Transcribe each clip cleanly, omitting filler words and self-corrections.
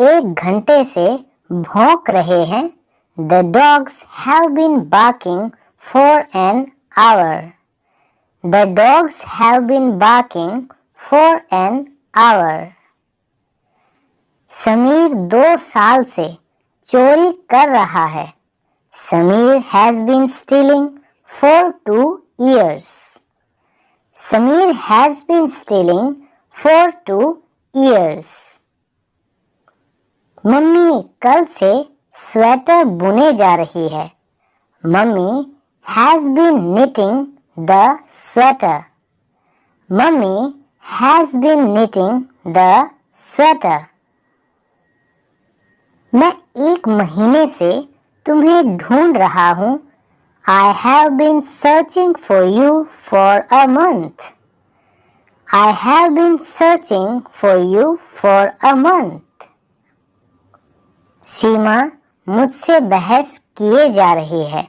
1 घंटे से भौंक रहे हैं। The dogs have been barking for an hour. The dogs have been barking for an hour. Sameer 2 साल से चोरी कर रहा है। Sameer has been stealing for 2 years. Sameer has been stealing for 2 years. Mummy कल से स्वेटर बुने जा रही है। Mummy has been knitting the sweater. Mummy has been knitting the sweater. मैं 1 महीने से तुम्हें ढूंढ रहा हूँ। I have been searching for you for a month. I have been searching for you for a month. सीमा मुझसे बहस किए जा रही है।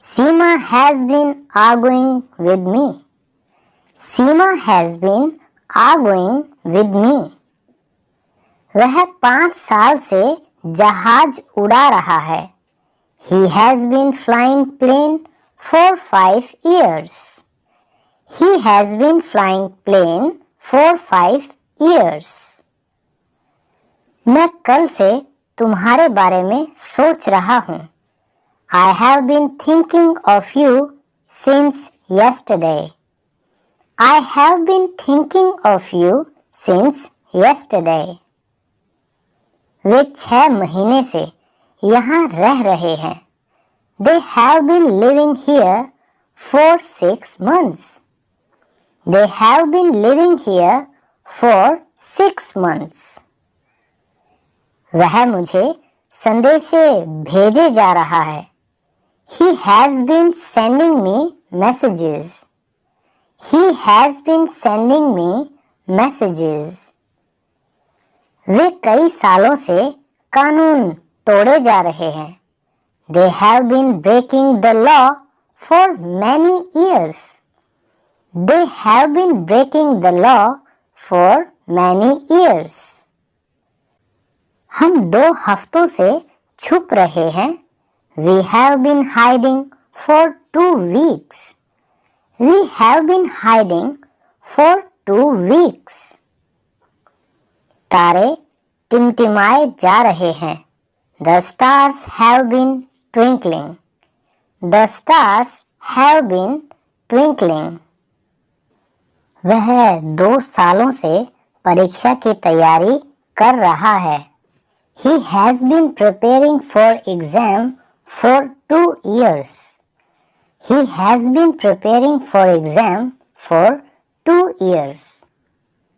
सीमा has been arguing with me. Seema has been arguing with me. वह 5 साल से जहाज उड़ा रहा है। He has been flying plane for 5 years. He has been flying plane for 5 years. मैं कल से तुम्हारे बारे में सोच रहा हूँ। I have been thinking of you since yesterday. I have been thinking of you since yesterday. वे 6 महीने से यहाँ रह रहे हैं। They have been living here for 6 months. They have been living here for 6 months. वह मुझे संदेशे भेजे जा रहा है। He has been sending me messages. He has been sending me messages. वे कई सालों से कानून तोड़े जा रहे हैं। They have been breaking the law for many years. They have been breaking the law for many years. हम 2 हफ्तों से छुप रहे हैं। We have been hiding for 2 weeks. We have been hiding for 2 weeks. तारे टिमटिमाए जा रहे हैं। The stars have been twinkling. The stars have been twinkling. वह 2 सालों से परीक्षा की तैयारी कर रहा है। He has been preparing for exam for 2 years. He has been preparing for exam for 2 years.